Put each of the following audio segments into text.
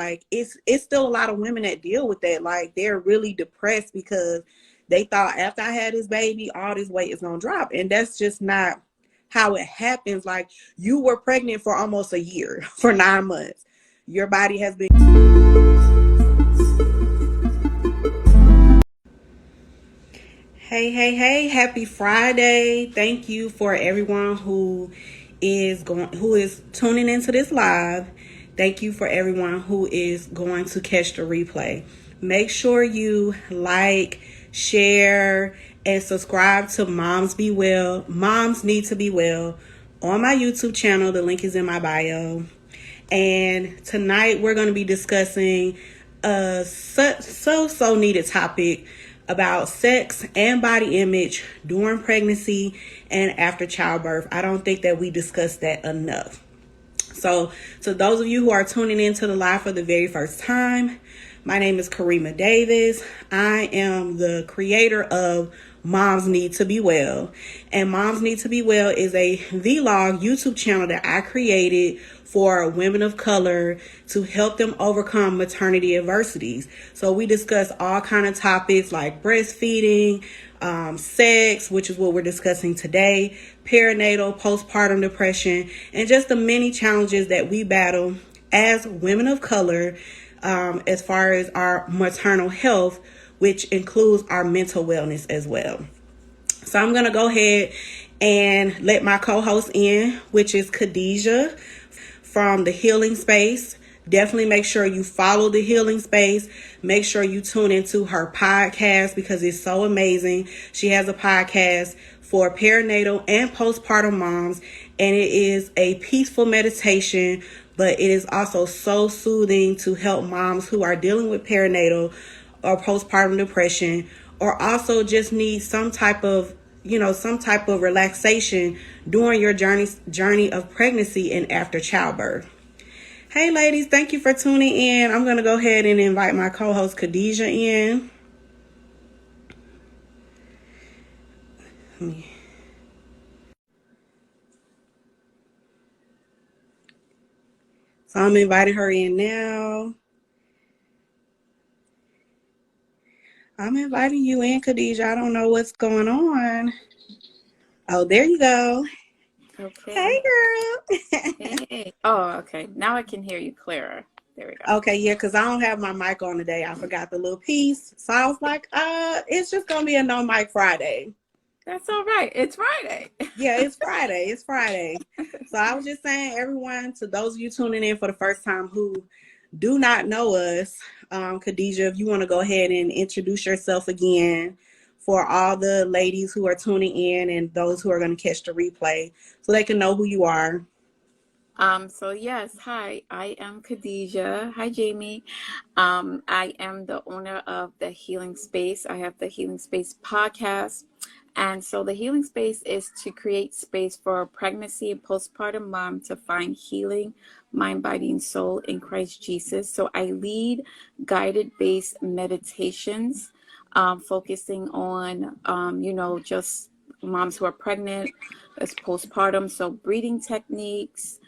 Like it's still a lot of women that deal with that. Like they're really depressed because they thought after I had this baby, all this weight is gonna drop. And that's just not how it happens. Like you were pregnant for almost a year, for 9 months. Your body has been. Hey, happy Friday. Thank you for everyone who is tuning into this live. Thank you for everyone who is going to catch the replay. Make sure you like, share, and subscribe to Moms Be Well. Moms Need to Be Well on my YouTube channel. The link is in my bio. And tonight we're going to be discussing a so needed topic about sex and body image during pregnancy and after childbirth. I don't think that we discussed that enough. So to those of you who are tuning into the live for the very first time, my name is Karima Davis. I am the creator of Moms Need to Be Well. And Moms Need to Be Well is a vlog YouTube channel that I created for women of color to help them overcome maternity adversities. So we discuss all kind of topics like breastfeeding, sex, which is what we're discussing today, perinatal, postpartum depression, and just the many challenges that we battle as women of color as far as our maternal health, which includes our mental wellness as well. So I'm going to go ahead and let my co-host in, which is Khadijah from the Healing Space. Definitely make sure you follow the Healing Space. Make sure you tune into her podcast because it's so amazing. She has a podcast for perinatal and postpartum moms, and it is a peaceful meditation, but it is also so soothing to help moms who are dealing with perinatal or postpartum depression, or also just need some type of relaxation during your journey of pregnancy and after childbirth. Hey ladies, thank you for tuning in. I'm going to go ahead and invite my co-host Khadijah in. So I'm inviting her in now. I'm inviting you in, Khadijah. I don't know what's going on. Oh, there you go. Okay. Hey, girl. Hey. Oh, okay. Now I can hear you clearer. There we go. Okay, yeah, because I don't have my mic on today. I forgot the little piece. So I was like, it's just going to be a no mic Friday. That's all right. It's Friday. Yeah, it's Friday. It's Friday. So I was just saying, everyone, to those of you tuning in for the first time who do not know us, Khadijah, if you want to go ahead and introduce yourself again for all the ladies who are tuning in and those who are going to catch the replay so they can know who you are. So yes, hi, I am Khadijah. Hi, Jamie. I am the owner of the Healing Space. I have the Healing Space Podcast. And so the Healing Space is to create space for a pregnancy and postpartum mom to find healing, mind, body, and soul in Christ Jesus. So I lead guided-based meditations, focusing on, just moms who are pregnant, as postpartum. So breathing techniques,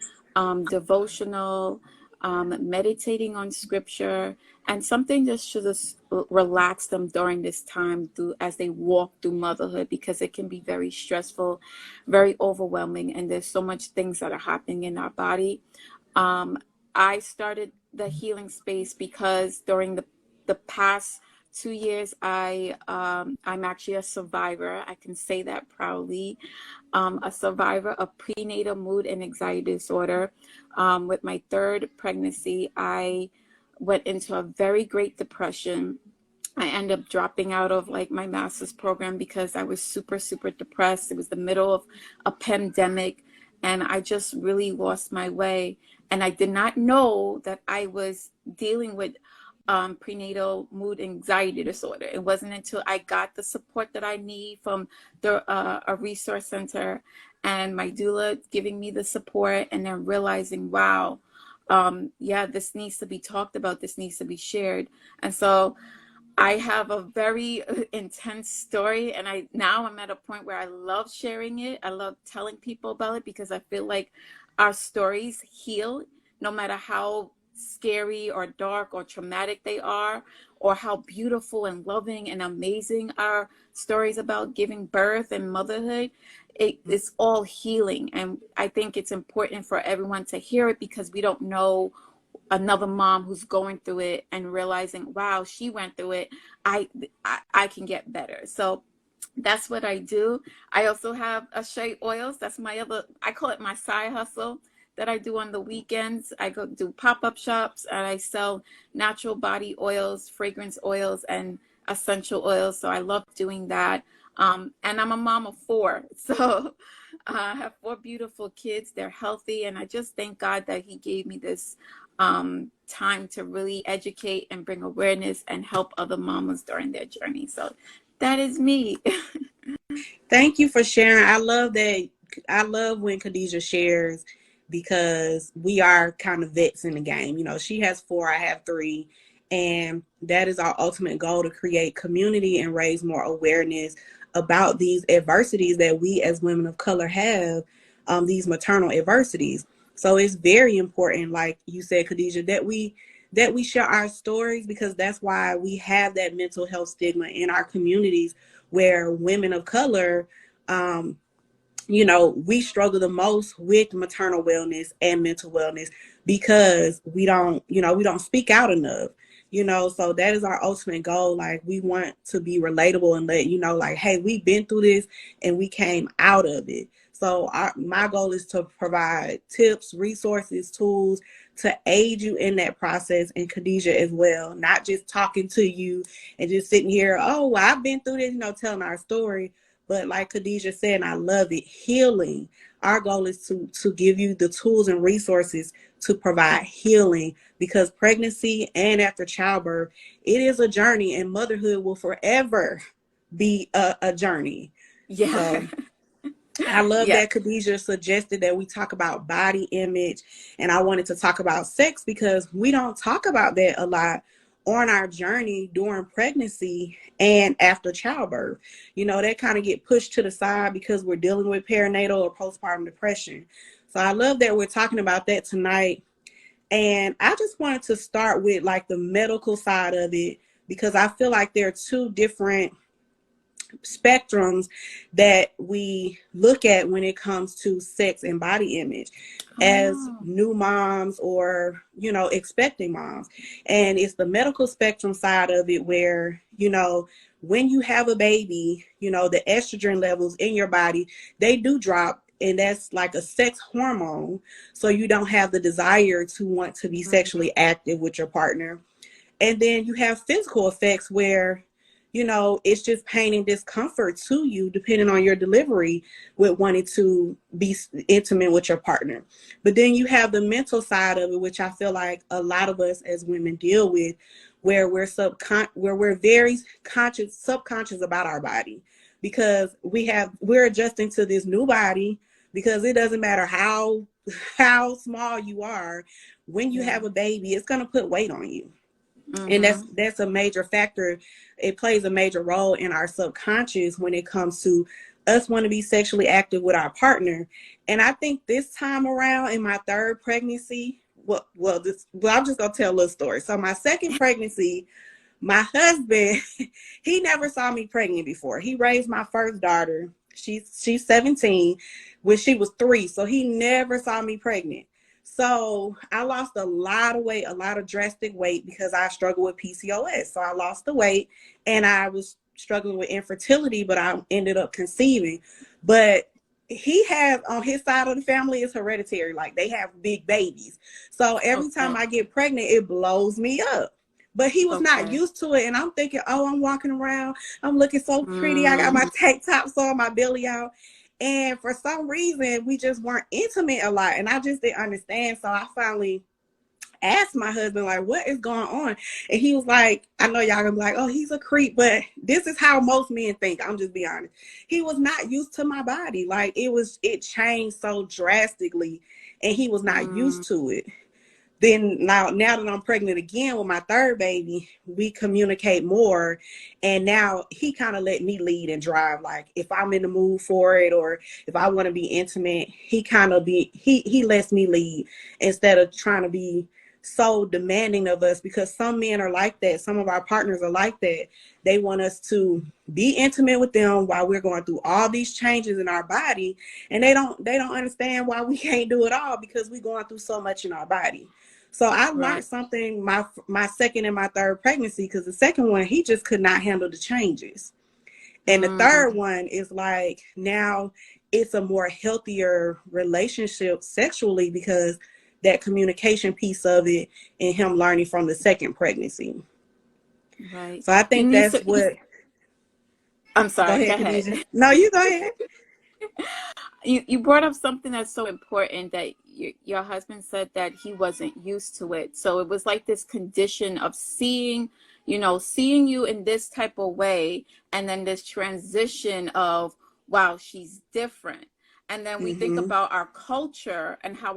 devotional, meditating on scripture, and something just to just relax them during this time as they walk through motherhood, because it can be very stressful, very overwhelming, and there's so much things that are happening in our body. I started the Healing Space because during the past 2 years, I'm actually a survivor. I can say that proudly. A survivor of prenatal mood and anxiety disorder. With my third pregnancy, I went into a very great depression. I ended up dropping out of my master's program because I was super, super depressed. It was the middle of a pandemic, and I just really lost my way. And I did not know that I was dealing with prenatal mood anxiety disorder. It wasn't until I got the support that I need from a resource center and my doula giving me the support, and then realizing, wow, this needs to be talked about. This needs to be shared. And so I have a very intense story, and I'm at a point where I love sharing it. I love telling people about it because I feel like our stories heal no matter how scary or dark or traumatic they are, or how beautiful and loving and amazing our stories about giving birth and motherhood, it's all healing. And I think it's important for everyone to hear it, because we don't know another mom who's going through it and realizing, wow, she went through it. I can get better. So that's what I do. I also have a shea oils. That's my other, I call it my side hustle that I do on the weekends. I go do pop-up shops and I sell natural body oils, fragrance oils, and essential oils. So I love doing that. And I'm a mom of 4. So I have 4 beautiful kids. They're healthy. And I just thank God that he gave me this time to really educate and bring awareness and help other mamas during their journey. So that is me. Thank you for sharing. I love that. I love when Khadijah shares, because we are kind of vets in the game. You know, she has 4, I have 3. And that is our ultimate goal, to create community and raise more awareness about these adversities that we as women of color have, these maternal adversities. So it's very important, like you said, Khadijah, that we share our stories, because that's why we have that mental health stigma in our communities, where women of color, you know, we struggle the most with maternal wellness and mental wellness, because we don't speak out enough, you know. So that is our ultimate goal. Like, we want to be relatable and let you know, like, hey, we've been through this and we came out of it. So my goal is to provide tips, resources, tools to aid you in that process, and Khadijah as well, not just talking to you and just sitting here, oh, well, I've been through this, you know, telling our story. But like Khadijah said, and I love it, healing. Our goal is to give you the tools and resources to provide healing, because pregnancy and after childbirth, it is a journey, and motherhood will forever be a journey. Yeah. So I love Yeah. that Khadijah suggested that we talk about body image, and I wanted to talk about sex, because we don't talk about that a lot on our journey during pregnancy and after childbirth. You know, that kind of get pushed to the side because we're dealing with perinatal or postpartum depression. So I love that we're talking about that tonight. And I just wanted to start with like the medical side of it, because I feel like there are 2 different spectrums that we look at when it comes to sex and body image as new moms, or, you know, expecting moms. And it's the medical spectrum side of it, where, you know, when you have a baby, you know, the estrogen levels in your body, they do drop, and that's like a sex hormone. So you don't have the desire to want to be sexually active with your partner. And then you have physical effects where, you know, it's just pain and discomfort to you, depending on your delivery, with wanting to be intimate with your partner. But then you have the mental side of it, which I feel like a lot of us as women deal with, where we're very subconscious about our body, because we're adjusting to this new body, because it doesn't matter how small you are, when you have a baby, it's going to put weight on you. And that's a major factor. It plays a major role in our subconscious when it comes to us want to be sexually active with our partner. And I think this time around in my 3rd pregnancy, I'm just gonna tell a little story. So my 2nd pregnancy, my husband, he never saw me pregnant before. He raised my first daughter. She's 17, when she was 3. So he never saw me pregnant. So I lost a lot of weight, a lot of drastic weight, because I struggle with PCOS. So I lost the weight, and I was struggling with infertility, but I ended up conceiving. But he has, on his side of the family, is hereditary. Like, they have big babies. So every time I get pregnant, it blows me up. But he was not used to it. And I'm thinking, oh, I'm walking around, I'm looking so pretty. I got my tank tops on, my belly out. And for some reason, we just weren't intimate a lot. And I just didn't understand. So I finally asked my husband, like, what is going on? And he was like, I know y'all gonna be like, oh, he's a creep, but this is how most men think. I'm just being honest. He was not used to my body. Like, it changed so drastically, and he was not used to it. Then now that I'm pregnant again with my 3rd baby, we communicate more. And now he kind of let me lead and drive. Like, if I'm in the mood for it, or if I want to be intimate, he lets me lead, instead of trying to be so demanding of us, because some men are like that. Some of our partners are like that. They want us to be intimate with them while we're going through all these changes in our body, and they don't understand why we can't do it all, because we're going through so much in our body. So I learned Right. something my second and my third pregnancy, because the second one, he just could not handle the changes. And the third Mm, one is like, now it's a more healthier relationship sexually, because that communication piece of it, and him learning from the second pregnancy. right. So I You think need that's to. what. I'm Go sorry. Go ahead, ahead. Khadijah. No, you go ahead. You brought up something that's so important, that your husband said that he wasn't used to it. So it was like this condition of seeing you in this type of way, and then this transition of, wow, she's different. And then we think Mhm. about our culture and how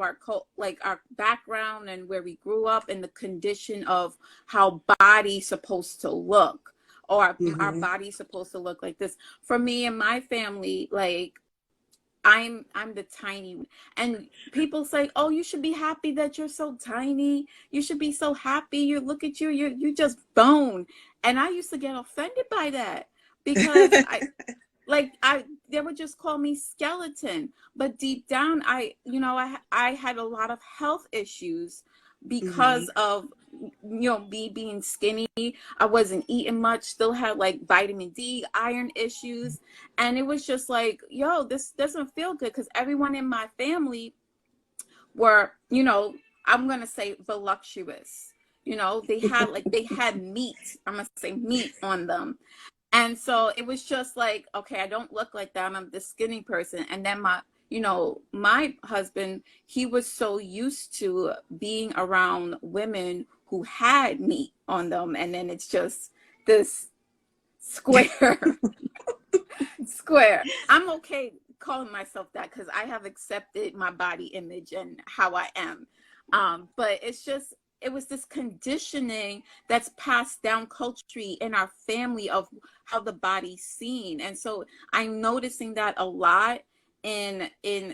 like our background and where we grew up, and the condition of how body's supposed to look, or our Mhm. body's supposed to look like this. For me and my family, like, I'm the tiny one. And people say, "Oh, you should be happy that you're so tiny. You should be so happy. You look at you just bone." And I used to get offended by that, because I they would just call me skeleton. But deep down, I had a lot of health issues because Mhm. of me being skinny. I wasn't eating much, still had like vitamin D, iron issues. And it was just like, yo, this doesn't feel good, because everyone in my family were, I'm gonna say voluptuous. They had meat. I'm gonna say meat on them. And so it was just like, okay, I don't look like that. I'm the skinny person. And then my husband, he was so used to being around women who had meat on them. And then it's just this square, square. I'm okay calling myself that, because I have accepted my body image and how I am. But it was this conditioning that's passed down culturally in our family, of how the body's seen. And so I'm noticing that a lot in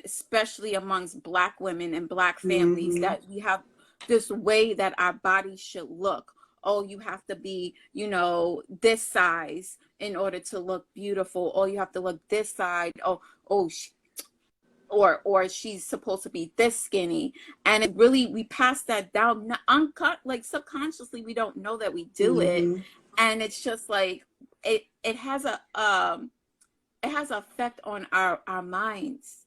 especially amongst Black women and Black families, Mhm. that we have this way that our bodies should look. Oh, you have to be, this size in order to look beautiful. Or you have to look this side. Oh, or she's supposed to be this skinny. And it really, we pass that down, uncut, like subconsciously, we don't know that we do it. Mhm. And it's just like, it has an effect on our minds,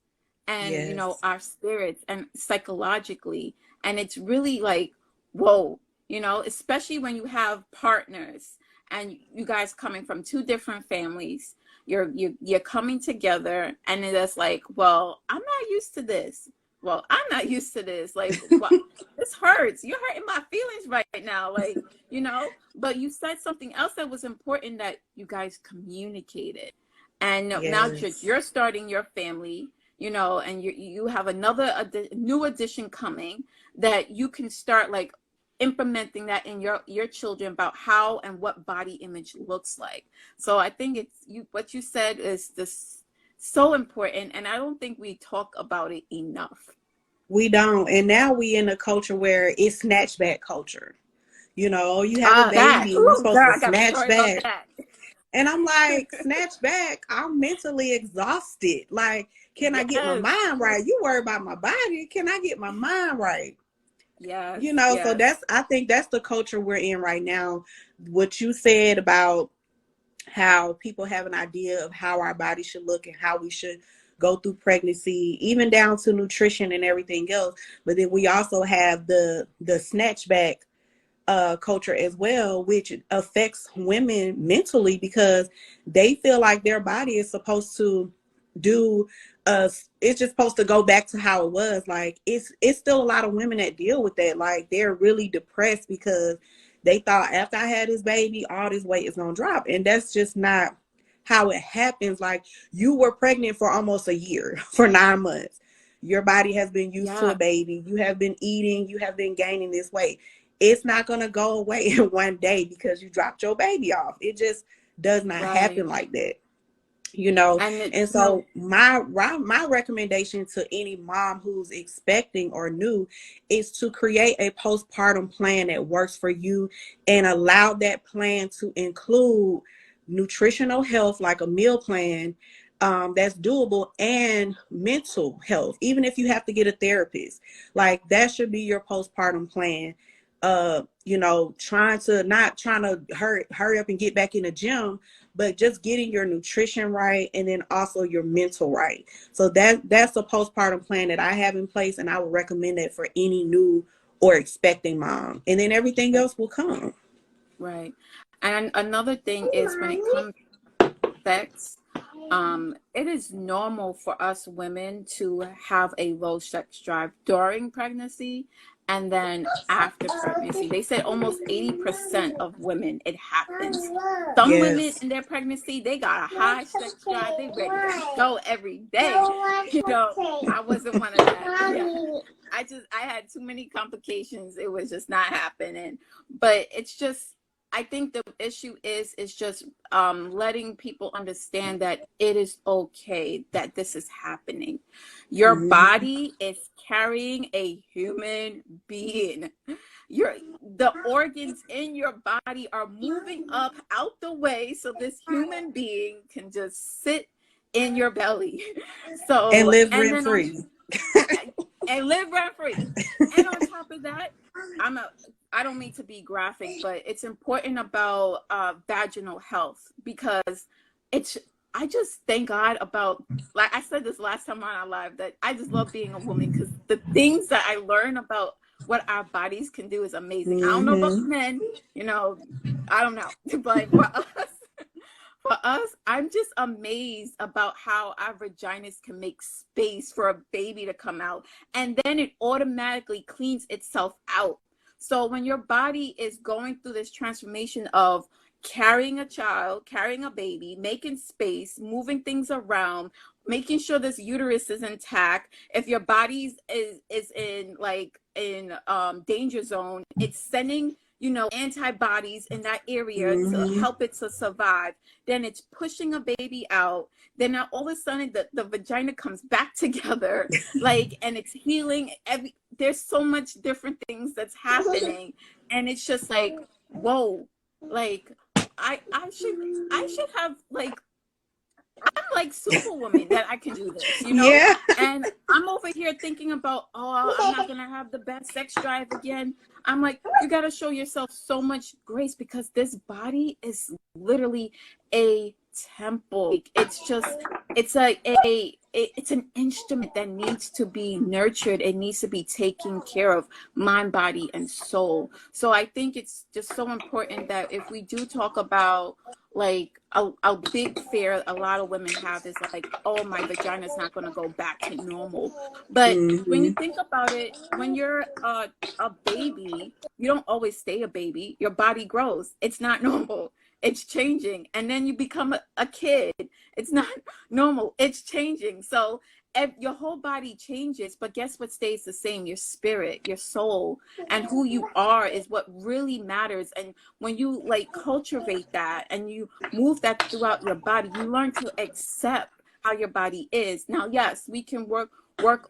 and Yes. our spirits, and psychologically. And it's really like, whoa, especially when you have partners, and you guys coming from two different families. You're coming together, and it's like, well, I'm not used to this. Well, I'm not used to this. Like, what? This hurts. You're hurting my feelings right now. Like, but you said something else that was important, that you guys communicated. And now Yes. you're starting your family, and you have another new addition coming, that you can start like implementing that in your children, about how and what body image looks like. So I think what you said is this so important, and I don't think we talk about it enough. We don't. And now we in a culture where it's snatchback culture. You have a That. baby, you're Oh, supposed girl, to I got a snatch story about back. that. And I'm like, snatch back. I'm mentally exhausted. Like, can I get my Yes. mind right? You worry about my body. Can I get my mind right? Yes. So Yes. I think that's the culture we're in right now. What you said about how people have an idea of how our body should look and how we should go through pregnancy, even down to nutrition and everything else. But then we also have the snatchback culture as well, which affects women mentally, because they feel like their body is supposed to do it's just supposed to go back to how it was. Like, it's still a lot of women that deal with that. Like, they're really depressed because they thought, after I had this baby, all this weight is gonna drop, and that's just not how it happens. Like, you were pregnant for almost a year, for 9 months. Your body has been used to a Yeah. baby. You have been eating, you have been gaining this weight. It's not going to go away in one day because you dropped your baby off. It just does not Right. happen like that. you know. And And so my recommendation to any mom who's expecting or new is to create a postpartum plan that works for you, and allow that plan to include nutritional health, like a meal plan, that's doable, and mental health, even if you have to get a therapist. Like, that should be your postpartum plan. You know, not trying to hurry up and get back in the gym, but just getting your nutrition right, and then also your mental right. So that's a postpartum plan that I have in place, and I would recommend that for any new or expecting mom. And then everything else will come. right. And another thing is, when it comes to sex, it is normal for us women to have a low sex drive during pregnancy and then after pregnancy. They said almost 80% of women, it happens. Some women Yes. in their pregnancy, they got a high sex drive. They ready to go every day. You know, I wasn't one of that. Yeah. I had too many complications. It was just not happening. But it's just, I think the issue is just letting people understand that it is okay that this is happening. Your body is carrying a human being. The organs in your body are moving up out the way so this human being can just sit in your belly. So And live rent free. And live rent free. And on top of that, I don't mean to be graphic, but it's important about vaginal health, because I just thank God about, like I said this last time on our live, that I just love being a woman, because the things that I learn about what our bodies can do is amazing. I don't know about men, you know, I don't know, but for us, I'm just amazed about how our vaginas can make space for a baby to come out, and then it automatically cleans itself out. So when your body is going through this transformation of carrying a child, carrying a baby, making space, moving things around, making sure this uterus is intact, if your body is in danger zone, it's sending, you know, antibodies in that area to help it to survive. Then it's pushing a baby out. Then now all of a sudden the vagina comes back together, like, and it's healing. There's so much different things that's happening, and it's just like, whoa, like I should have, like, I'm like Superwoman that I can do this, you know? Yeah. And I'm over here thinking about, oh, I'm not going to have the best sex drive again. I'm like, you got to show yourself so much grace, because this body is literally a temple. It's just, it's it's an instrument that needs to be nurtured. It needs to be taken care of, mind, body, and soul. So I think it's just so important that if we do talk about, like, a big fear a lot of women have is like, oh, my vagina is not going to go back to normal. But when you think about it, when you're a baby, you don't always stay a baby. Your body grows. It's not normal. It's changing. And then you become a kid. It's not normal. It's changing. So your whole body changes, but guess what stays the same? Your spirit, your soul, and who you are is what really matters. And when you, like, cultivate that and you move that throughout your body, you learn to accept how your body is. Now, yes, we can work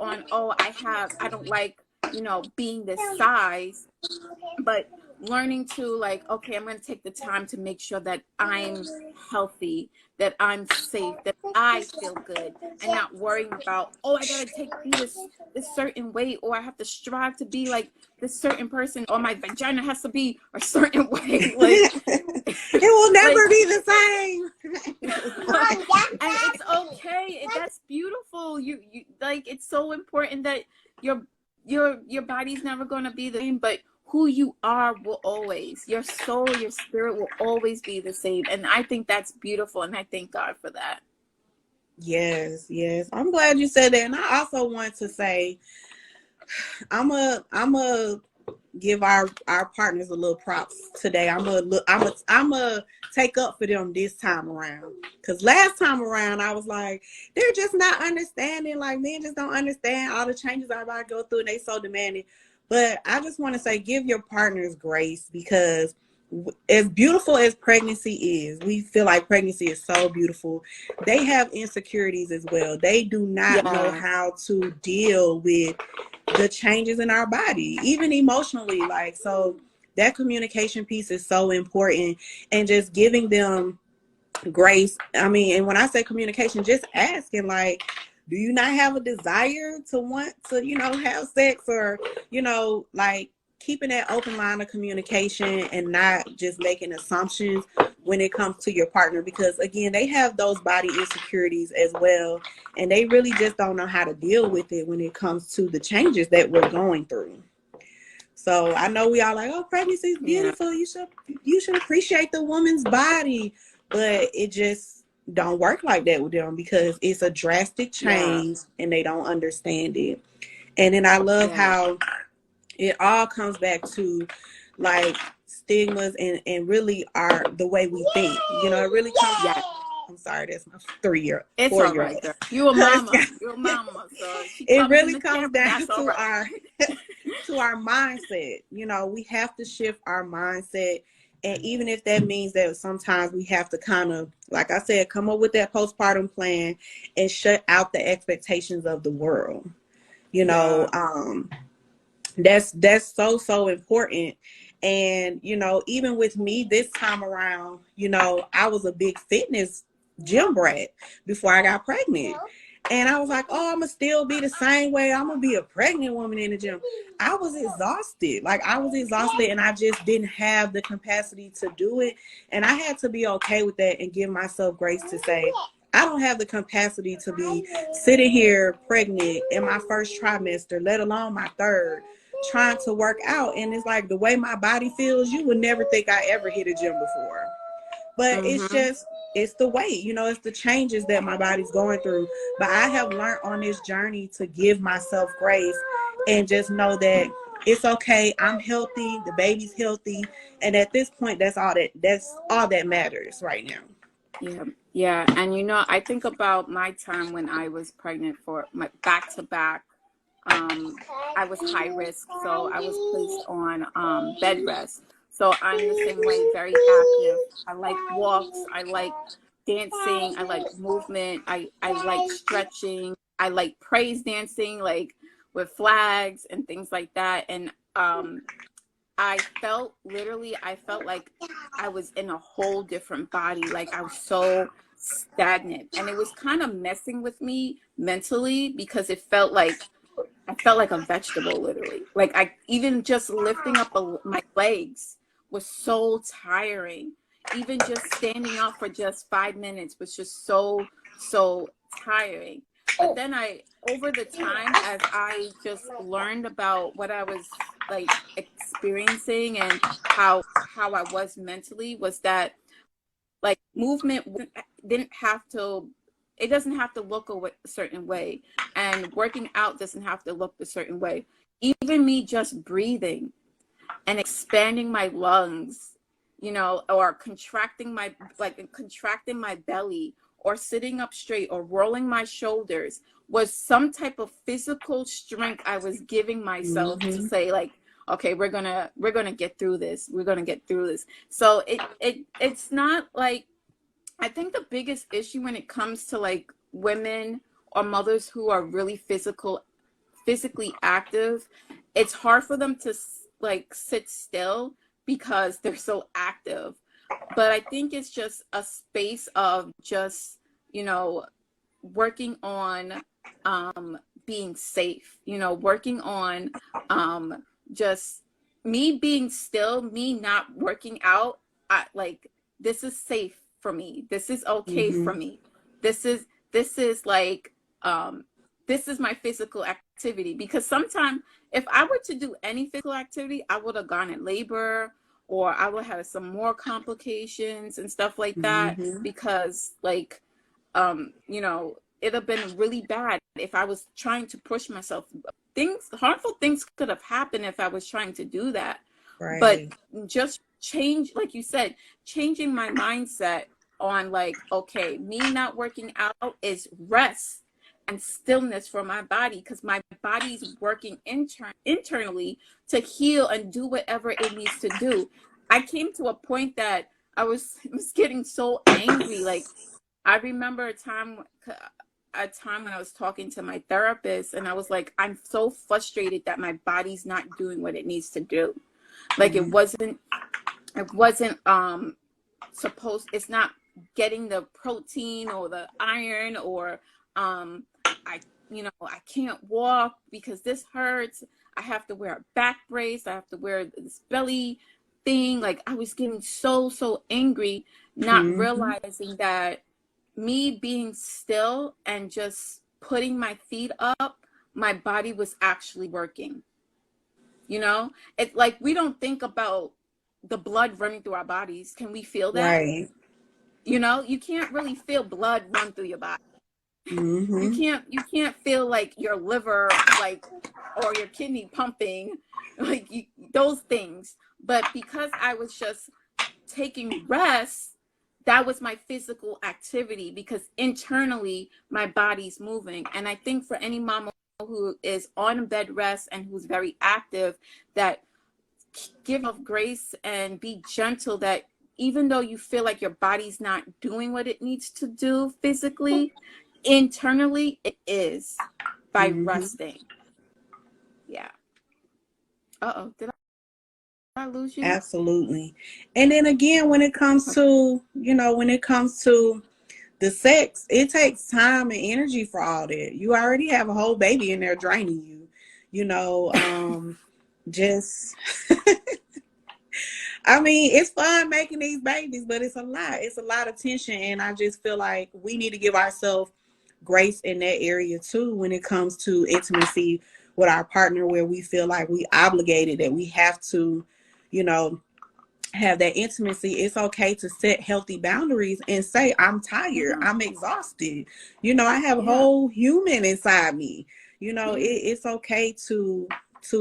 on, oh, I don't like, you know, being this size, but learning to, like, okay, I'm going to take the time to make sure that I'm healthy, that I'm safe, that I feel good, and not worrying about, oh, I got to be this certain weight, or I have to strive to be like this certain person, or my vagina has to be a certain way. Like, it will never be the same. And it's okay. That's beautiful. You like, it's so important that your body's never going to be the same, but who you are will always, your soul, your spirit will always be the same. And I think that's beautiful. And I thank God for that. Yes. I'm glad you said that. And I also want to say, I'm a give our partners a little props today. I'm a take up for them this time around. Because last time around, I was like, they're just not understanding. Like, men just don't understand all the changes I'm about to go through, and they so demanding. But I just want to say, give your partners grace, because as beautiful as pregnancy is, we feel like pregnancy is so beautiful. They have insecurities as well. They do not know Yeah. how to deal with the changes in our body, even emotionally. Like, so that communication piece is so important, and just giving them grace. I mean, and when I say communication, just asking, like, do you not have a desire to want to, have sex, or, like, keeping that open line of communication and not just making assumptions when it comes to your partner, because again, they have those body insecurities as well, and they really just don't know how to deal with it when it comes to the changes that we're going through. So I know we all like, oh, pregnancy is beautiful. Yeah. You should appreciate the woman's body, but it just don't work like that with them, because it's a drastic change and they don't understand it. And then I love how it all comes back to like stigmas and really the way we think. It really comes back. I'm sorry, that's my 4-year-old. It's all right, girl. You a mama. You're a mama. So it really comes down to our to our mindset. We have to shift our mindset. And even if that means that sometimes we have to kind of, like I said, come up with that postpartum plan and shut out the expectations of the world. That's so important. And, even with me this time around, I was a big fitness gym brat before I got pregnant. And I was like, oh, I'm going to still be the same way. I'm going to be a pregnant woman in the gym. I was exhausted. And I just didn't have the capacity to do it. And I had to be okay with that and give myself grace to say, I don't have the capacity to be sitting here pregnant in my first trimester, let alone my third, trying to work out. And it's like the way my body feels, you would never think I ever hit a gym before. But it's the weight, it's the changes that my body's going through. But I have learned on this journey to give myself grace and just know that it's okay. I'm healthy. The baby's healthy. And at this point, that's all that matters right now. Yeah. And, I think about my time when I was pregnant for my back-to-back. I was high risk, so I was placed on bed rest. So I'm the same way, very active. I like walks. I like dancing. I like movement. I like stretching. I like praise dancing, like with flags and things like that. And I felt like I was in a whole different body. Like I was so stagnant. And it was kind of messing with me mentally, because I felt like a vegetable, literally. Like even just lifting up my legs was so tiring. Even just standing up for just 5 minutes was just so tiring. But then over the time, as I just learned about what I was like experiencing and how I was mentally, was that like movement it doesn't have to look a certain way, and working out doesn't have to look a certain way. Even me just breathing and expanding my lungs, or contracting my belly, or sitting up straight, or rolling my shoulders, was some type of physical strength I was giving myself to say, like, okay, we're gonna get through this. We're gonna get through this. So it's not like, I think the biggest issue when it comes to like women or mothers who are really physically active, it's hard for them to like sit still because they're so active. But I think it's just a space of just, working on being safe, working on just me being still, me not working out. This is safe for me. This is okay for me. This is like, this is my physical activity. Because sometimes if I were to do any physical activity, I would have gone in labor, or I would have some more complications and stuff like that. Because like, it'd have been really bad if I was trying to push myself. Harmful things could have happened if I was trying to do that. Right. But just like you said, changing my mindset on like, okay, me not working out is rest and stillness for my body, because my body's working internally to heal and do whatever it needs to do. I came to a point that I was getting so angry. Like, I remember a time when I was talking to my therapist, and I was like, I'm so frustrated that my body's not doing what it needs to do. Like, it wasn't it's not getting the protein or the iron, or I can't walk because this hurts. I have to wear a back brace. I have to wear this belly thing. Like, I was getting so angry, not realizing that me being still and just putting my feet up, my body was actually working. It's like, we don't think about the blood running through our bodies. Can we feel that? Right. You can't really feel blood run through your body. You can't feel like your liver, like, or your kidney pumping, like those things. But because I was just taking rest, that was my physical activity, because internally my body's moving. And I think for any mama who is on bed rest and who's very active, that give yourself grace and be gentle, that even though you feel like your body's not doing what it needs to do physically, internally it is, by resting. Yeah. Did I lose you? Absolutely. And then again, when it comes to the sex, it takes time and energy for all that. You already have a whole baby in there draining you, just I mean, it's fun making these babies, but it's a lot. It's a lot of tension. And I just feel like we need to give ourselves grace in that area too, when it comes to intimacy with our partner, where we feel like we obligated, that we have to, have that intimacy. It's okay to set healthy boundaries and say, I'm tired, I'm exhausted. I have a whole human inside me. It's okay to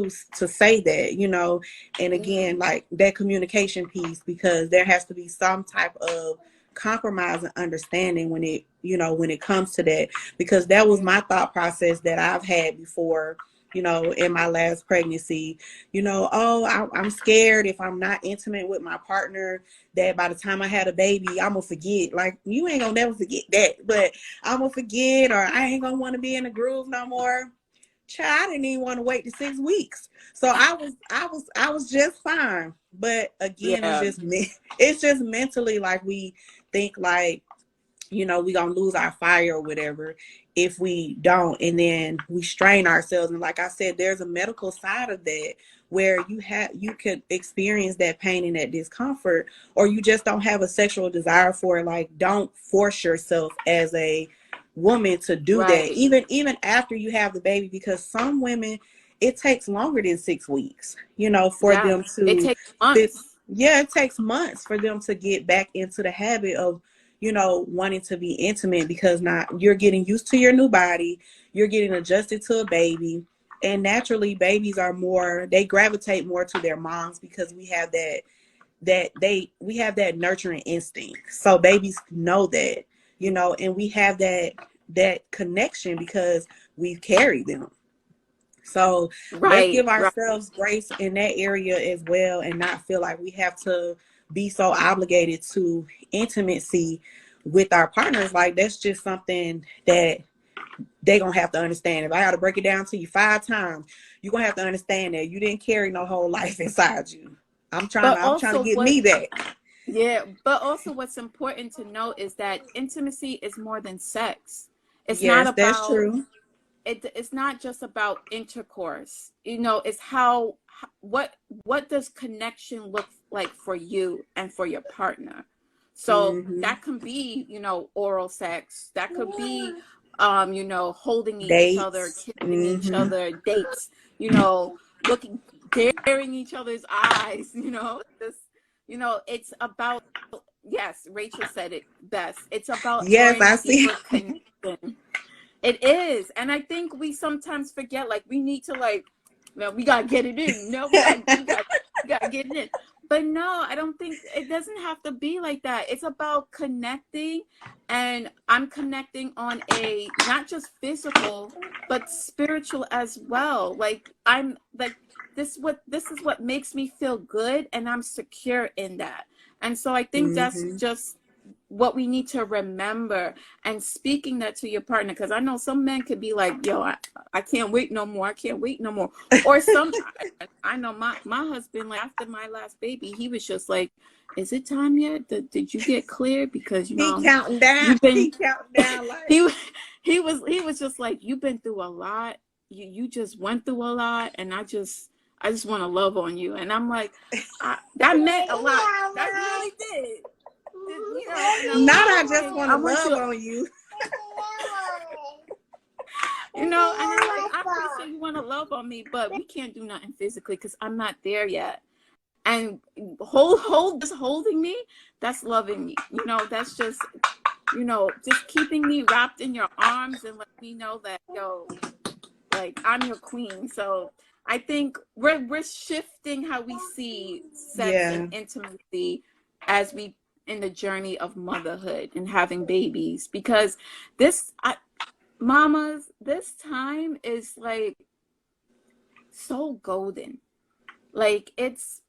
say that, and again, like that communication piece, because there has to be some type of compromise and understanding when it comes to that, because that was my thought process that I've had before, in my last pregnancy, I'm scared if I'm not intimate with my partner, that by the time I had a baby, I'm gonna forget. Like, you ain't gonna never forget that, but I'm gonna forget, or I ain't gonna want to be in the groove no more. Child, I didn't even want to wait to 6 weeks. So I was just fine. But again, it's just mentally, like, we think like, we gonna lose our fire or whatever if we don't, and then we strain ourselves. And like I said, there's a medical side of that, where you could experience that pain and that discomfort, or you just don't have a sexual desire for it. Like, don't force yourself as a woman to do that, even after you have the baby, because some women, it takes longer than 6 weeks, for them to, it takes months. It takes months for them to get back into the habit of, wanting to be intimate, because now you're getting used to your new body, you're getting adjusted to a baby, and naturally babies they gravitate more to their moms, because we have that nurturing instinct. So babies know that, and we have that connection because we've carried them. So let's give ourselves grace in that area as well, and not feel like we have to be so obligated to intimacy with our partners. Like, that's just something that they're going to have to understand. If I got to break it down to you 5 times, you're going to have to understand that you didn't carry no whole life inside you. I'm trying to get me that. Yeah, but also what's important to know is that intimacy is more than sex. It's not about, that's true. It's not just about intercourse. It's what does connection look like for you and for your partner. So that can be, oral sex. That could be, holding each other, kissing each other, dates, looking, staring each other's eyes, it's about, yes, Rachel said it best. It's about I see. connection. It is. And I think we sometimes forget, like, we need to, like, well, we got to get it in. No, we got to get it in. But no, I don't think it doesn't have to be like that. It's about connecting, and I'm connecting on a not just physical, but spiritual as well. Like I'm like this is what makes me feel good, and I'm secure in that. And so I think that's Mm-hmm. just what we need to remember, and speaking that to your partner, because I know some men could be like, yo, I can't wait no more. I can't wait no more. Or I know my husband, like after my last baby, he was just like, is it time yet? Did you get cleared? Because He counting down. you've been He counting down like he was just like, you've been through a lot. You just went through a lot, and I just want to love on you. And I'm like, that meant a lot. That really did. You know, not I just want to love you on you. You know, and I'm like, I appreciate you want to love on me, but we can't do nothing physically because I'm not there yet. And just holding me, that's loving me. You know, that's just, you know, just keeping me wrapped in your arms and let me know that, yo, like I'm your queen. So I think we're shifting how we see sex and intimacy as we in the journey of motherhood and having babies, because mamas, this time is like so golden. Like it's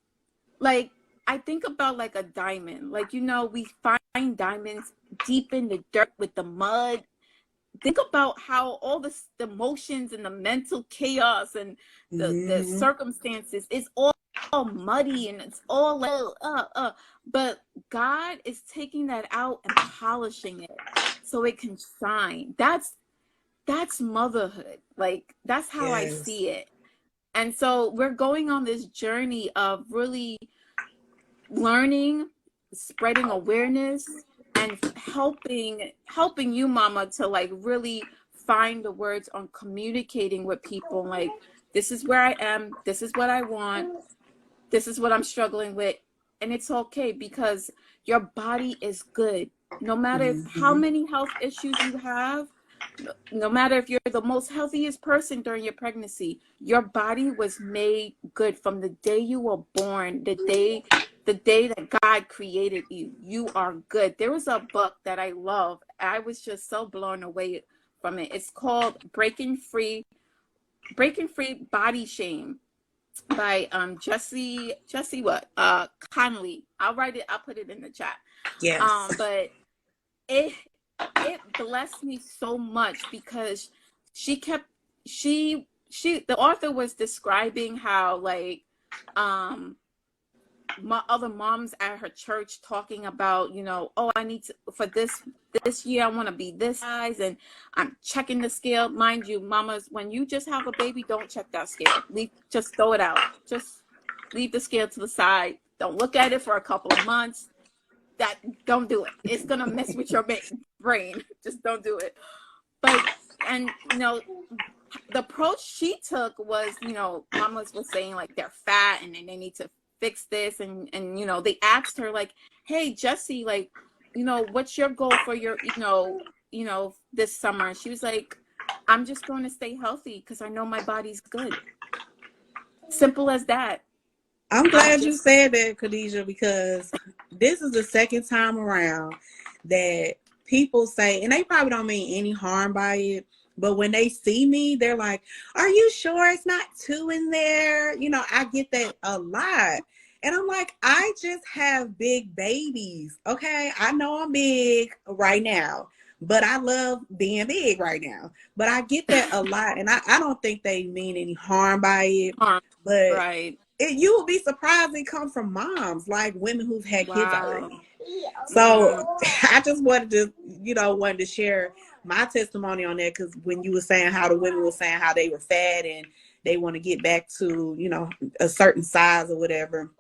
like, I think about like a diamond. Like, you know, we find diamonds deep in the dirt with the mud. Think about how all the emotions and the mental chaos and the circumstances is all muddy, and it's all but God is taking that out and polishing it so it can shine. That's motherhood. Like that's how I see it. And so we're going on this journey of really learning, spreading awareness, and helping you, mama, to like really find the words on communicating with people. Like, this is where I am. This is what I want. This is what I'm struggling with. And it's okay, because your body is good. No matter how many health issues you have, no matter if you're the most healthiest person during your pregnancy, your body was made good from the day you were born, the day that God created you. You are good. There was a book that I love. I was just so blown away from it. It's called Breaking Free Body Shame by Jesse Connolly. I'll put it in the chat. Yes. But it blessed me so much, because the author was describing how like my other moms at her church talking about, you know, oh, I need to, for this year I want to be this size, and I'm checking the scale. Mind you, mamas, when you just have a baby, don't check that scale. Just throw it out. Just leave the scale to the side. Don't look at it for a couple of months. Don't do it. It's gonna mess with your brain. Just don't do it. But, and you know, the approach she took was, you know, mamas was saying like they're fat and then they need to fix this, and you know, they asked her like, hey Jessie, like, you know, what's your goal for your, you know, this summer? And she was like, I'm just going to stay healthy because I know my body's good. Simple as that. I'm glad you said that, Khadijah, because this is the second time around that people say, and they probably don't mean any harm by it, but when they see me, they're like, are you sure it's not 2 in there? You know, I get that a lot. And I'm like, I just have big babies. Okay. I know I'm big right now, but I love being big right now. But I get that a lot. And I don't think they mean any harm by it. But right. You will be surprised it comes from moms, like women who've had kids already. So I just wanted to share my testimony on that, because when you were saying how the women were saying how they were fat and they want to get back to, you know, a certain size or whatever.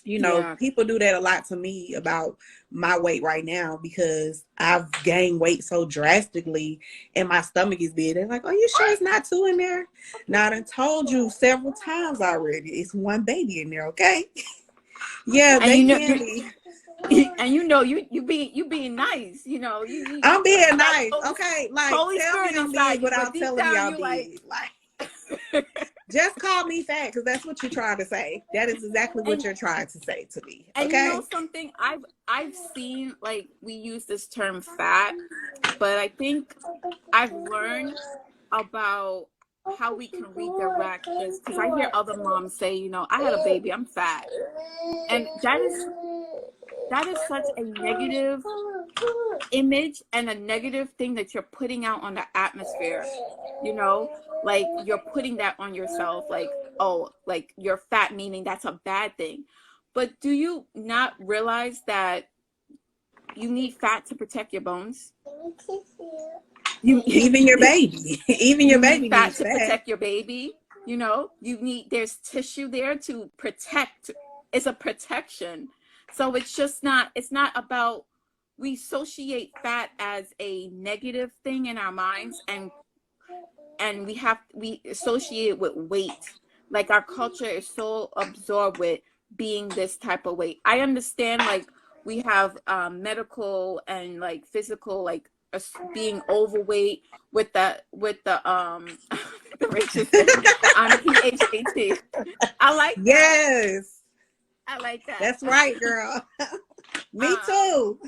You know, people do that a lot to me about my weight right now, because I've gained weight so drastically and my stomach is big. They're like, are you sure it's not 2 in there? Now, I done told you several times already, it's 1 baby in there, okay? Yeah, and they you know, can be. And you know, you being nice, you know. I'm being nice, okay? Like, Holy tell Spirit me I'm inside big without telling me I'm you big. Like Just call me fat, because that's what you're trying to say. That is exactly what you're trying to say to me. And okay? You know something? I've seen, like, we use this term fat, but I think I've learned about how we can redirect this, because I hear other moms say, you know, I had a baby, I'm fat. And that is such a negative image and a negative thing that you're putting out on the atmosphere, you know, like you're putting that on yourself, like, oh, like you're fat, meaning that's a bad thing. But do you not realize that you need fat to protect your bones? Even your baby, even your baby fat needs to fat. protect your baby. You know, there's tissue there to protect. It's a protection. So it's not about, we associate fat as a negative thing in our minds, and we associate it with weight. Like, our culture is so absorbed with being this type of weight. I understand, like, we have medical and like physical, like being overweight with the the Rachel said, PHAT. I like that. Yes. I like that. That's right, girl. Me too.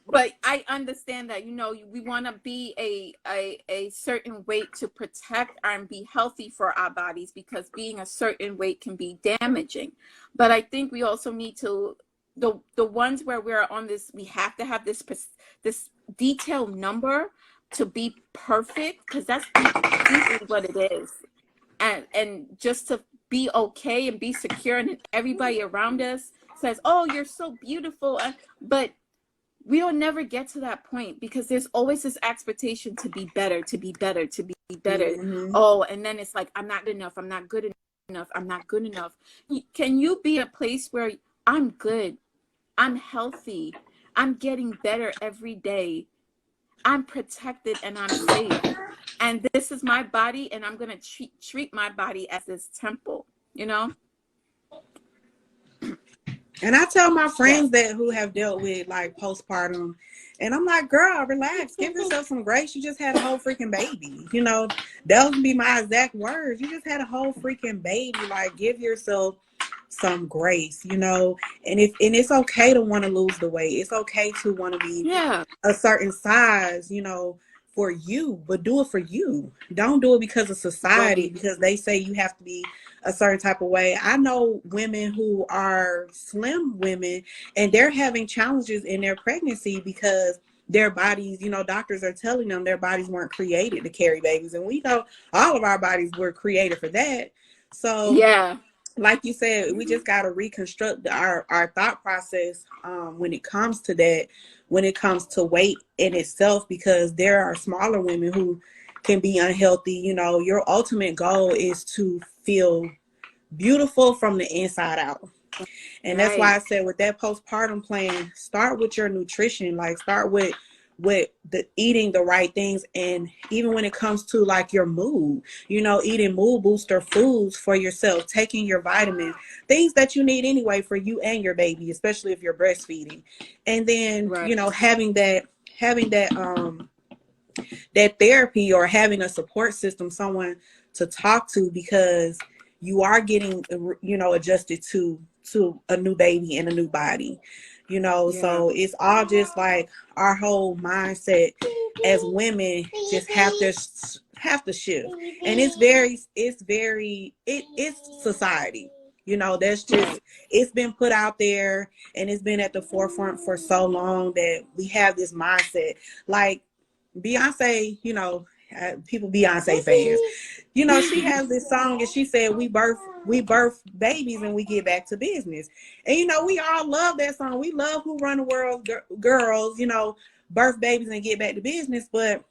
But I understand that, you know, we want to be a certain weight to protect and be healthy for our bodies, because being a certain weight can be damaging. But I think we also need to, the ones where we're on this, we have to have this detailed number to be perfect, because that's deeply what it is. And just to be okay and be secure, and everybody around us says, oh, you're so beautiful. But we'll never get to that point, because there's always this expectation to be better, to be better, to be better. Mm-hmm. Oh, and then it's like, I'm not good enough. I'm not good enough. I'm not good enough. Can you be a place where I'm good, I'm healthy, I'm getting better every day, I'm protected, and I'm safe, and this is my body, and I'm going to treat my body as this temple, you know? And I tell my friends that who have dealt with like postpartum, and I'm like, girl, relax, give yourself some grace. You just had a whole freaking baby. You know, that would be my exact words. You just had a whole freaking baby. Like, give yourself some grace, you know. And it's okay to want to lose the weight. It's okay to want to be a certain size, you know, for you, but do it for you. Don't do it because of society, because they say you have to be a certain type of way. I know women who are slim women, and they're having challenges in their pregnancy because their bodies, you know, doctors are telling them their bodies weren't created to carry babies. And we know all of our bodies were created for that. So like you said, we just got to reconstruct our thought process when it comes to that, when it comes to weight in itself, because there are smaller women who can be unhealthy. You know, your ultimate goal is to feel beautiful from the inside out. And that's why I said, with that postpartum plan, start with your nutrition. Like, start with the eating the right things. And even when it comes to like your mood, you know, eating mood booster foods for yourself, taking your vitamins, things that you need anyway for you and your baby, especially if you're breastfeeding. And then, you know, having that therapy, or having a support system, someone to talk to, because you are getting, you know, adjusted to a new baby and a new body, you know. So it's all just like our whole mindset as women just have to shift. And it's society, you know, that's just, it's been put out there, and it's been at the forefront for so long that we have this mindset. Like Beyonce, you know, people Beyonce fans, you know, she has this song, and she said, we birth babies and we get back to business. And, you know, we all love that song. We love Who Run the World girls, you know, birth babies and get back to business. But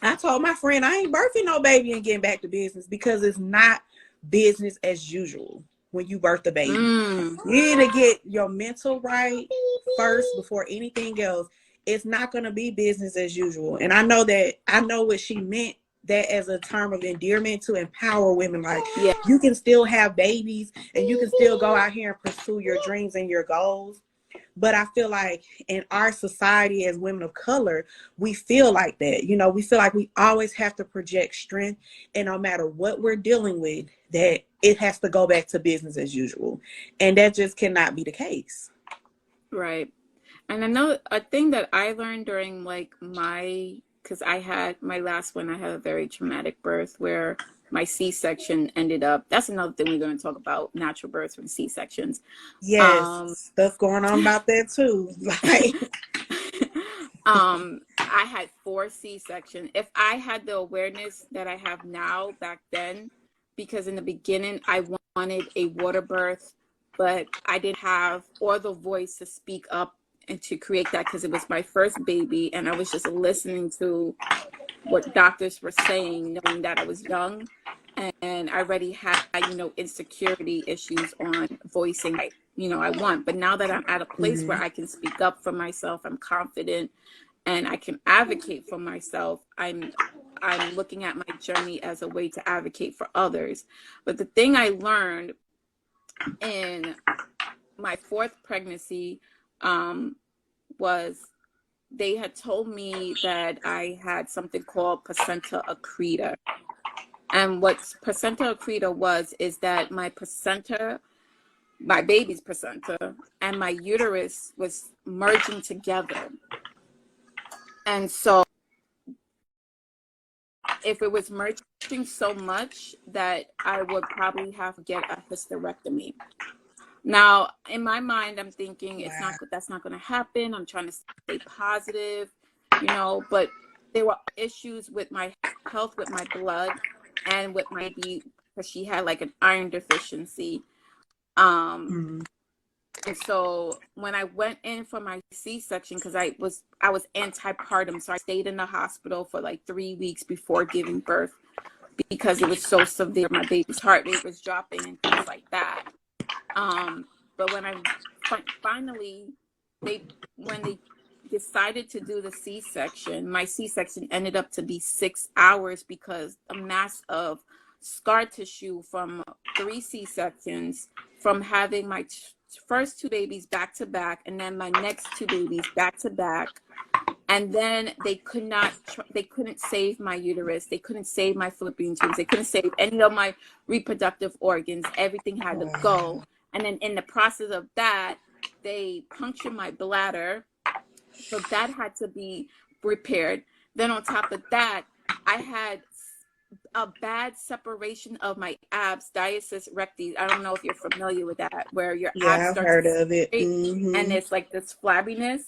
I told my friend, I ain't birthing no baby and getting back to business, because it's not business as usual when you birth the baby. You need to get your mental right first before anything else. It's not going to be business as usual. And I know what she meant, that as a term of endearment, to empower women. Like, you can still have babies and you can still go out here and pursue your dreams and your goals. But I feel like in our society as women of color, we feel like that. You know, we feel like we always have to project strength, and no matter what we're dealing with, that it has to go back to business as usual. And that just cannot be the case. Right. And another a thing that I learned during like because I had my last one, I had a very traumatic birth where my C-section ended up. That's another thing we're going to talk about: natural births and C-sections. Yes, stuff going on about that too. Like, I had 4 C-sections. If I had the awareness that I have now back then, because in the beginning I wanted a water birth, but I didn't have or the voice to speak up and to create that because it was my first baby, and I was just listening to what doctors were saying, knowing that I was young, and I already had, insecurity issues on voicing, I want. But now that I'm at a place where I can speak up for myself, I'm confident, and I can advocate for myself. I'm looking at my journey as a way to advocate for others. But the thing I learned in my 4th pregnancy was they had told me that I had something called placenta accreta. And what placenta accreta is that my placenta, my baby's placenta, and my uterus was merging together. And so if it was merging so much that I would probably have to get a hysterectomy. Now, in my mind, I'm thinking that's not going to happen. I'm trying to stay positive, but there were issues with my health, with my blood, and with my baby, because she had like an iron deficiency. And so when I went in for my C-section, because I was antepartum, so I stayed in the hospital for like 3 weeks before giving birth because it was so severe. My baby's heart rate was dropping and things like that. But when I finally, when they decided to do the C-section, my C-section ended up to be 6 hours because a mass of scar tissue from 3 C-sections, from having my first 2 babies back to back, and then my next 2 babies back to back. And then they couldn't save my uterus. They couldn't save my fallopian tubes. They couldn't save any of my reproductive organs. Everything had to go. And then in the process of that, they punctured my bladder. So that had to be repaired. Then on top of that, I had a bad separation of my abs, diastasis recti. I don't know if you're familiar with that, where your abs start I've heard of it. And it's like this flabbiness.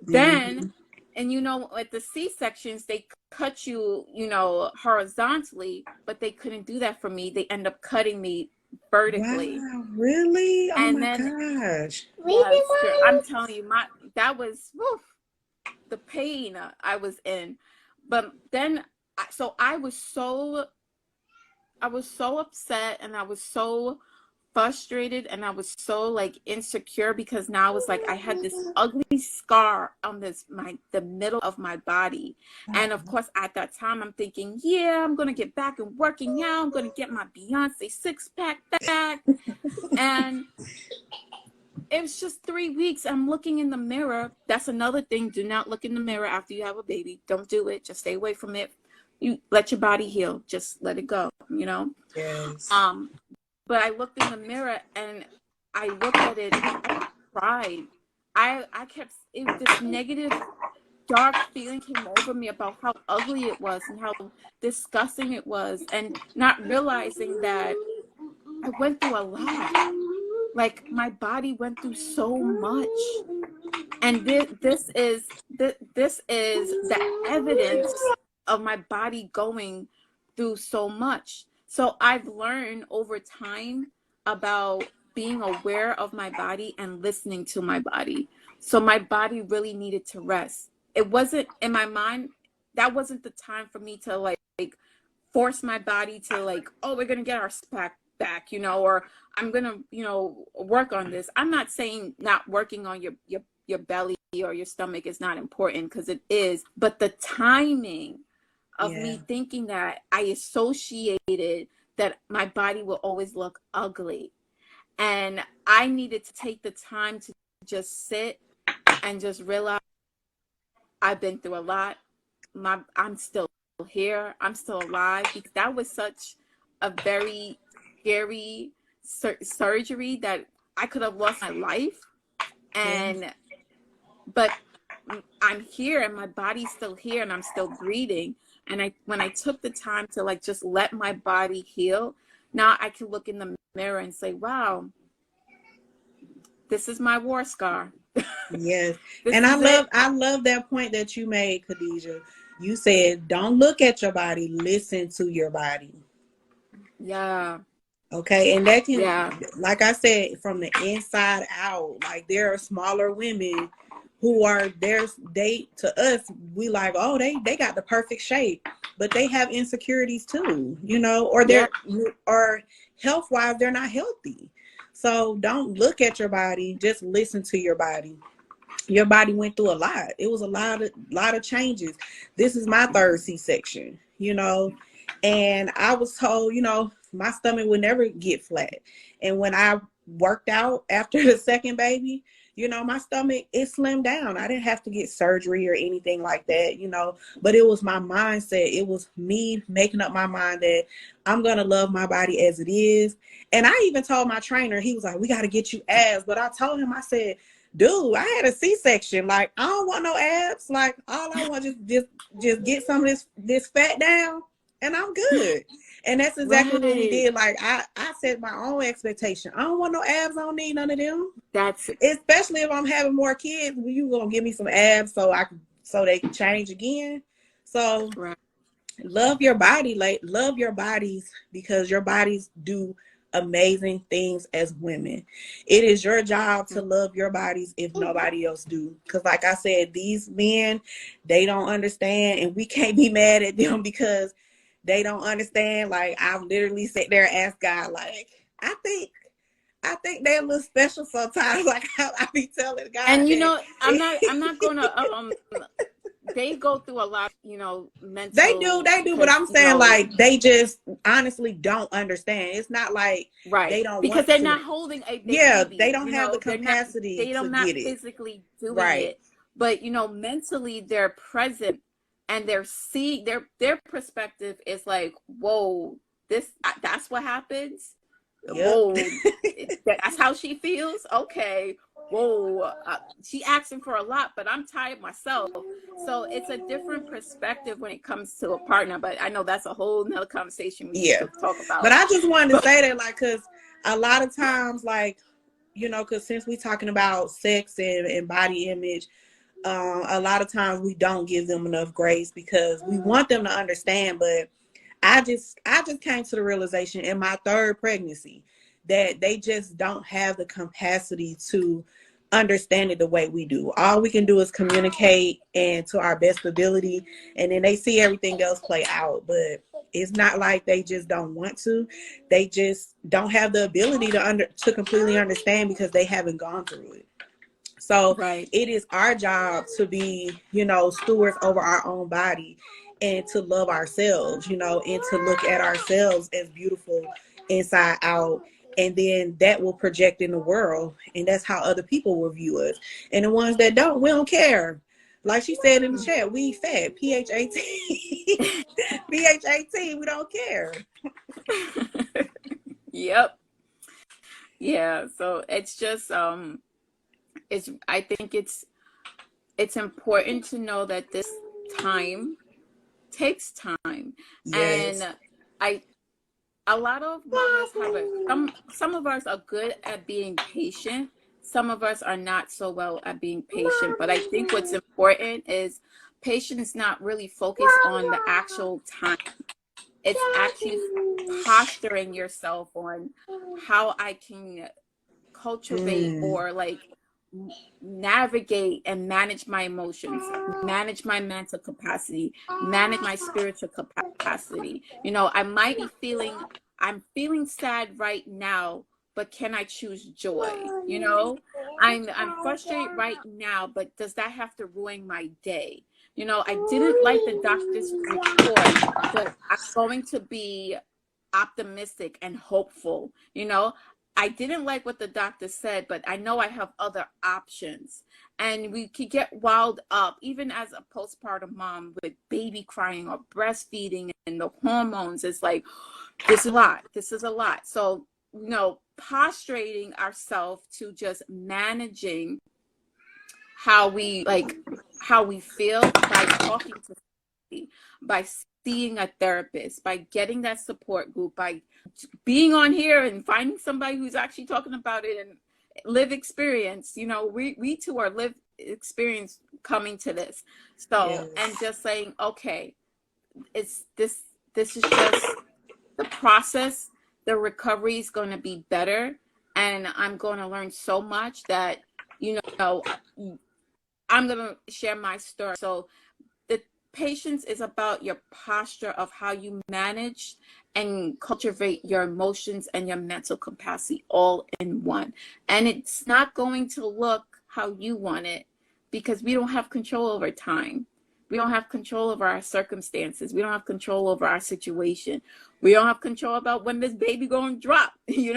Then, and at the C-sections, they cut you, horizontally, but they couldn't do that for me. They end up cutting me vertically. Wow, really? Oh and my then, gosh. Yes, I'm telling you, that was the pain I was in. But then, so I was so upset, and I was so frustrated, and I was so like insecure, because now I was like, I had this ugly scar on the middle of my body. And of course at that time I'm thinking, yeah, I'm gonna get back and working out, I'm gonna get my Beyonce 6-pack back. And it was just 3 weeks. I'm looking in the mirror. That's another thing. Do not look in the mirror after you have a baby. Don't do it. Just stay away from it. You let your body heal. Just let it go, Yes. But I looked in the mirror, and I looked at it, and I cried. I kept, this negative, dark feeling came over me about how ugly it was and how disgusting it was, and not realizing that I went through a lot. Like, my body went through so much. And this is the evidence of my body going through so much. So I've learned over time about being aware of my body and listening to my body. So my body really needed to rest. It wasn't, in my mind, that wasn't the time for me to like force my body to like, oh, we're going to get our back, or I'm going to, work on this. I'm not saying not working on your belly or your stomach is not important, because it is, but the timing of me thinking that, I associated that my body will always look ugly. And I needed to take the time to just sit and just realize I've been through a lot. I'm still here. I'm still alive. Because that was such a very scary surgery that I could have lost my life. And but I'm here and my body's still here and I'm still breathing. And when I took the time to like just let my body heal, now I can look in the mirror and say, wow, this is my war scar. Yes. And I love that point that you made, Khadijah. You said, don't look at your body, listen to your body. Yeah. Okay. And that can, like I said, from the inside out, like there are smaller women who are to us, we like, oh, they got the perfect shape, but they have insecurities too, or health wise, they're not healthy. So don't look at your body, just listen to your body. Your body went through a lot. It was a lot of changes. This is my third C-section, and I was told, my stomach would never get flat. And when I worked out after the second baby, my stomach, it slimmed down. I didn't have to get surgery or anything like that, but it was my mindset. It was me making up my mind that I'm going to love my body as it is. And I even told my trainer, he was like, we got to get you abs. But I told him, I said, dude, I had a C-section. Like, I don't want no abs. Like, all I want is just get some of this fat down and I'm good. And that's exactly what we did. Like, I set my own expectation. I don't want no abs. I don't need none of them. Especially if I'm having more kids, you gonna give me some abs so they can change again. So love your body, like love your bodies, because your bodies do amazing things as women. It is your job to love your bodies if nobody else do. Because like I said, these men, they don't understand, and we can't be mad at them because they don't understand. Like, I've literally sat there and asked God, like, I think they're a little special sometimes. Like, I be telling God. And I'm not gonna they go through a lot, mental. They do, but I'm saying like they just honestly don't understand. It's not like they don't because they're not holding a baby. They don't have the capacity. They don't not physically doing it, but mentally they're present and they're seeing their perspective is like, whoa, that's what happens. Yep. Whoa, that's how she feels. Okay. Whoa, she asking for a lot, but I'm tired myself. So it's a different perspective when it comes to a partner. But I know that's a whole nother conversation we need to talk about. But I just wanted to say that, like, because a lot of times, like, because since we're talking about sex and body image, a lot of times we don't give them enough grace because we want them to understand. But I just came to the realization in my third pregnancy that they just don't have the capacity to understand it the way we do. All we can do is communicate and to our best ability, and then they see everything else play out. But it's not like they just don't want to. They just don't have the ability to completely understand because they haven't gone through it. So it is our job to be, stewards over our own body and to love ourselves, and to look at ourselves as beautiful inside out. And then that will project in the world. And that's how other people will view us. And the ones that don't, we don't care. Like she said in the chat, we fat, PH18. PH18, we don't care. Yep. Yeah. So it's just, I think it's important to know that this time takes time. Yes. And a lot of moms have some of us are good at being patient. Some of us are not so well at being patient. But I think what's important is patience is not really focused on the actual time. It's actually posturing yourself on how I can cultivate or like navigate and manage my emotions, manage my mental capacity, manage my spiritual capacity. I might be I'm feeling sad right now, but can I choose joy? I'm frustrated right now, but does that have to ruin my day? I didn't like the doctor's report, but I'm going to be optimistic and hopeful. I didn't like what the doctor said, but I know I have other options. And we could get wild up, even as a postpartum mom with baby crying or breastfeeding and the hormones. It's like, this is a lot. This is a lot. So, prostrating ourselves to just managing how we feel by talking to somebody, by seeing a therapist, by getting that support group, by being on here and finding somebody who's actually talking about it and live experience. We too are live experience coming to this. So, Yes. and just saying, okay, it's this is just the process. The recovery is going to be better, and I'm going to learn so much that I'm going to share my story. So the patience is about your posture of how you manage and cultivate your emotions and your mental capacity all in one. And it's not going to look how you want it, because we don't have control over time. We don't have control over our circumstances. We don't have control over our situation. We don't have control about when this baby going to drop. We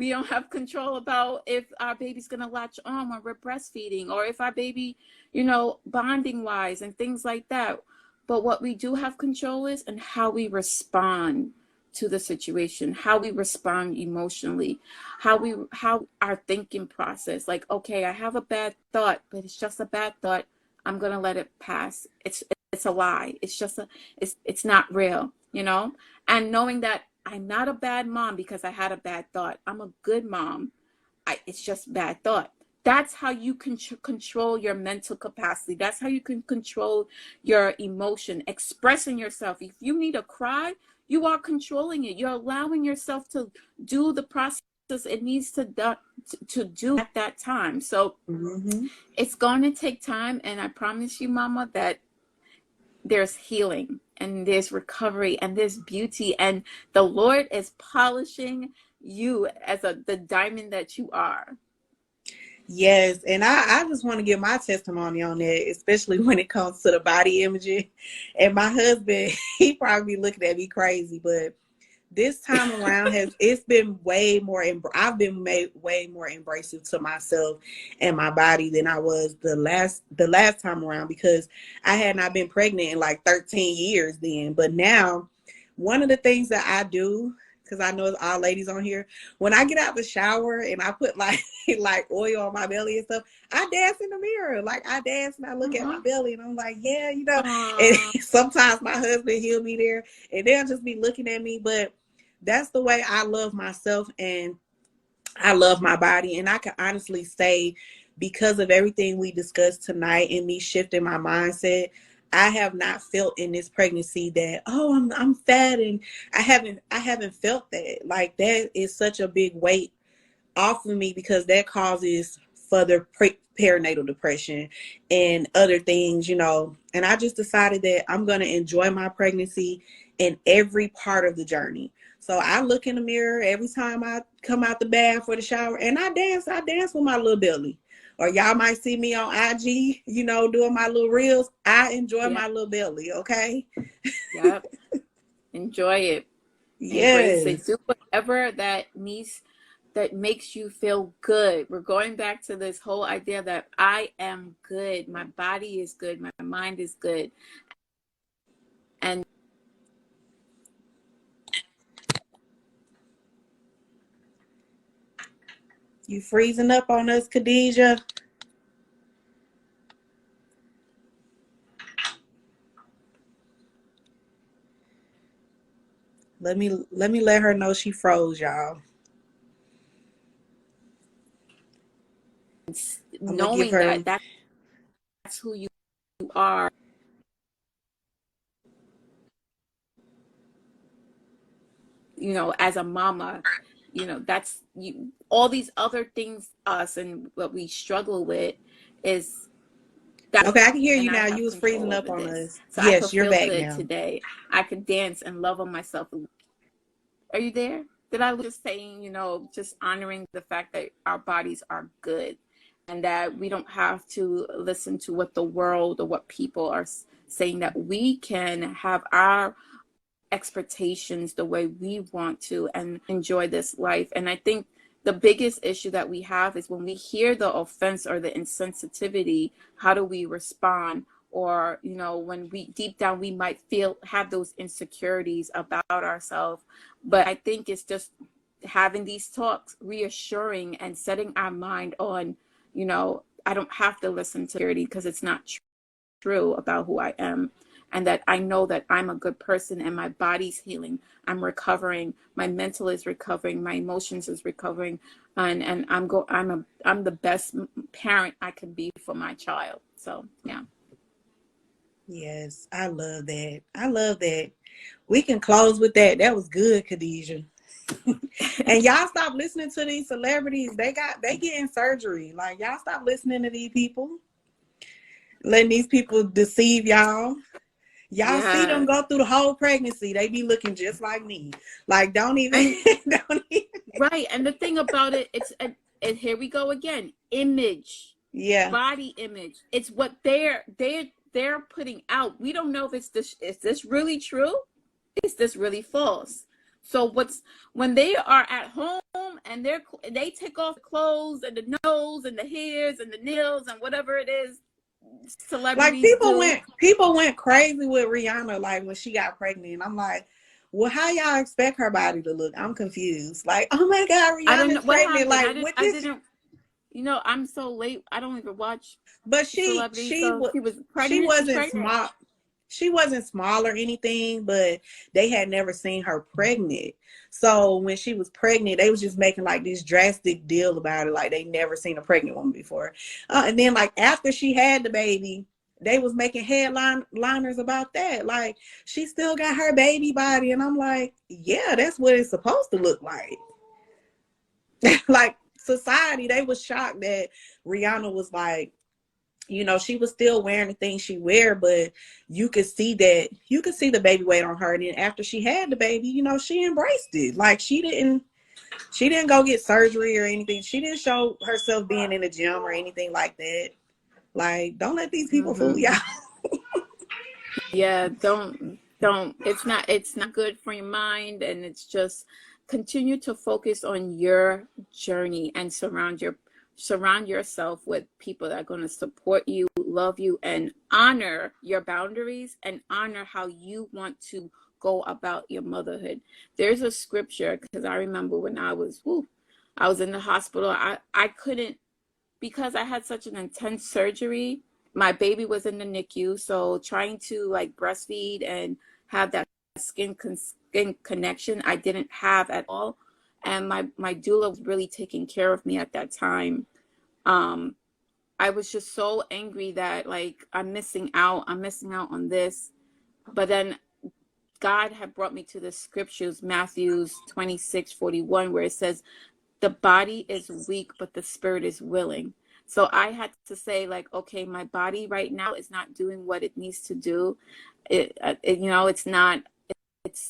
don't have control about if our baby's going to latch on when we're breastfeeding, or if our baby, bonding wise and things like that. But what we do have control is and how we respond to the situation, how we respond emotionally, how our thinking process, like, okay, I have a bad thought, but it's just a bad thought. I'm going to let it pass. It's a lie. It's not real, and knowing that I'm not a bad mom because I had a bad thought. I'm a good mom. It's just bad thought. That's how you can control your mental capacity. That's how you can control your emotion, expressing yourself. If you need to cry, you are controlling it. You're allowing yourself to do the process it needs to do at that time. So it's going to take time. And I promise you, Mama, that there's healing and there's recovery and there's beauty, and the Lord is polishing you as the diamond that you are. Yes, and I just want to give my testimony on that, especially when it comes to the body imaging. And my husband, he probably be looking at me crazy, but this time around it's been way more. I've been made way more embracive to myself and my body than I was the last time around, because I had not been pregnant in like 13 years then. But now, one of the things that I do, because I know it's all ladies on here, when I get out the shower and I put like oil on my belly and stuff, I dance in the mirror. Like, I dance and I look at my belly and I'm like, yeah, And sometimes my husband, he'll be there and they'll just be looking at me. But that's the way I love myself and I love my body. And I can honestly say, because of everything we discussed tonight and me shifting my mindset, I have not felt in this pregnancy that, oh, I'm fat, and I haven't felt that. Like, that is such a big weight off of me, because that causes further perinatal depression and other things, And I just decided that I'm going to enjoy my pregnancy in every part of the journey. So I look in the mirror every time I come out the bath or the shower, and I dance with my little belly. Or y'all might see me on IG, doing my little reels. I enjoy my little belly, okay? Yep. Enjoy it. Yes. Embrace it. Do whatever that makes you feel good. We're going back to this whole idea that I am good. My body is good. My mind is good. And you freezing up on us, Khadijah? Let me let her know she froze, y'all. knowing that that's who you are. As a mama, that's all these other things, us and what we struggle with is that. Okay, I can hear you And I now. have You was freezing up on us. So yes, I could you're feel back good now. today. I could dance and love on myself. Are you there? Did I just saying, just honoring the fact that our bodies are good and that we don't have to listen to what the world or what people are saying, that we can have our expectations the way we want to and enjoy this life. And I think the biggest issue that we have is when we hear the offense or the insensitivity, how do we respond? Or, you know, when we deep down, we might have those insecurities about ourselves. But I think it's just having these talks, reassuring and setting our mind on, you know, I don't have to listen to security because it's not true about who I am. And that I know that I'm a good person and my body's healing. I'm recovering. My mental is recovering. My emotions is recovering. And I'm the best parent I can be for my child. So, yeah. Yes, I love that. I love that. We can close with that. That was good, Khadijah. And y'all stop listening to these celebrities. They getting surgery. Like, y'all stop listening to these people. Letting these people deceive y'all. Y'all see them go through the whole pregnancy. They be looking just like me. Like, don't even. Right. And the thing about it, and here we go again. Image. Yeah. Body image. It's what they're putting out. We don't know if is this really true? Is this really false? So when they are at home and they take off the clothes and the nose and the hairs and the nails and whatever it is, celebrities like people went crazy with Rihanna, like when she got pregnant. And I'm like, well, how y'all expect her body to look? I'm confused. Like, oh my God, Rihanna's pregnant. Like, I didn't. You know, I'm so late. I don't even watch. But she was pregnant. She wasn't small. She wasn't small or anything, but they had never seen her pregnant. So when she was pregnant, they was just making like this drastic deal about it. Like they never seen a pregnant woman before. And then like after she had the baby, they was making headliners about that. Like she still got her baby body. And I'm like, yeah, that's what it's supposed to look like. Like society, they was shocked that Rihanna was like, you know, she was still wearing the things she wear, but you could see the baby weight on her. And then after she had the baby, you know, she embraced it. Like she didn't go get surgery or anything. She didn't show herself being in the gym or anything like that. Like, don't let these people fool y'all. Yeah, don't. It's not good for your mind. And it's just continue to focus on your journey and surround yourself with people that are going to support you, love you, and honor your boundaries and honor how you want to go about your motherhood. There's a scripture, because I remember when I was in the hospital. I couldn't, because I had such an intense surgery. My baby was in the NICU, so trying to like breastfeed and have that skin connection, I didn't have at all. And my doula was really taking care of me at that time. I was just so angry that like I'm missing out on this. But then God had brought me to the scriptures, Matthew 26:41, where it says, the body is weak, but the spirit is willing. So I had to say like, okay, my body right now is not doing what it needs to do. It's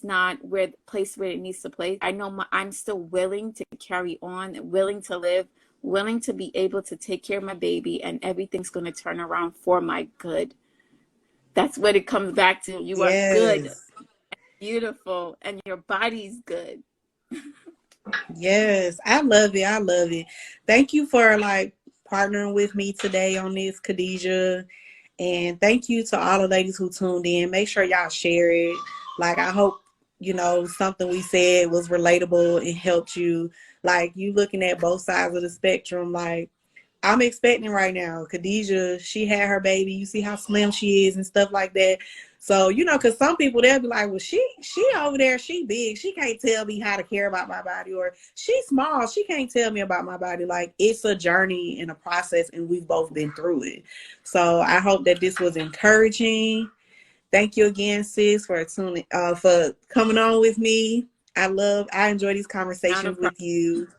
not where the place where it needs to play. I know I'm still willing to carry on, willing to live, willing to be able to take care of my baby, and everything's going to turn around for my good. That's what it comes back to. You are good, beautiful, and your body's good. Yes, I love it. I love it. Thank you for like partnering with me today on this, Khadijah. And thank you to all the ladies who tuned in. Make sure y'all share it. Like, I hope, you know, something we said was relatable and helped you. Like, you looking at both sides of the spectrum. Like, I'm expecting right now. Khadijah, she had her baby. You see how slim she is and stuff like that. So, you know, because some people, they'll be like, well, she over there, she big. She can't tell me how to care about my body. Or she's small. She can't tell me about my body. Like, it's a journey and a process, and we've both been through it. So I hope that this was encouraging. Thank you again, sis, for coming on with me. I enjoy these conversations with you.